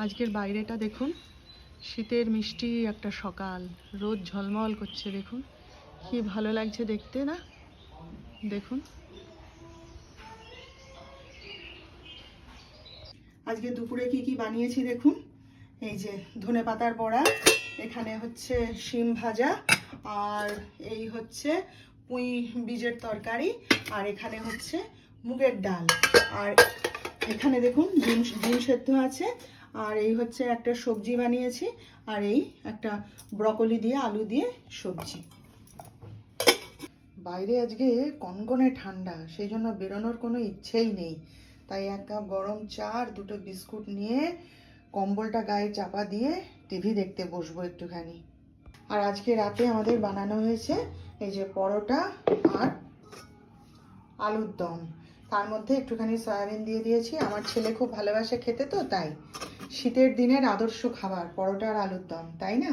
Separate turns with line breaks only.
আজকের বাইরেটা দেখুন, শীতের মিষ্টি একটা সকাল, রোদ ঝলমল করছে। দেখুন কি ভালো লাগছে দেখতে না? দেখুন আজকে দুপুরে কি কি বানিয়েছি দেখুন। এই যে ধনেপাতার বড়া, এখানে হচ্ছে শিম ভাজা, আর এই হচ্ছে পুঁই বীজের তরকারি, আর এখানে হচ্ছে মুগের ডাল, আর এখানে দেখুন ডিম সেদ্ধ আছে, আর এই হচ্ছে একটা সবজি বানিয়েছি, আর এই একটা ব্রকলি দিয়ে আলু দিয়ে সবজি। বাইরে আজকে কনকনে ঠান্ডা, সেই জন্য বেরোনোর কোনো ইচ্ছেই নেই। তাই এক কাপ গরম চা আর দুটো বিস্কুট নিয়ে কম্বলটা গায়ে চাপা দিয়ে টিভি দেখতে বসবো একটুখানি। আর আজকে রাতে আমাদের বানানো হয়েছে এই যে পরোটা আর আলুর দম, তার মধ্যে একটুখানি সয়াবিন দিয়ে দিয়েছি। আমার ছেলে খুব ভালোবাসে খেতে, তো তাই শীতের দিনের আদর্শ খাবার পরোটা আর আলুর দম, তাই না?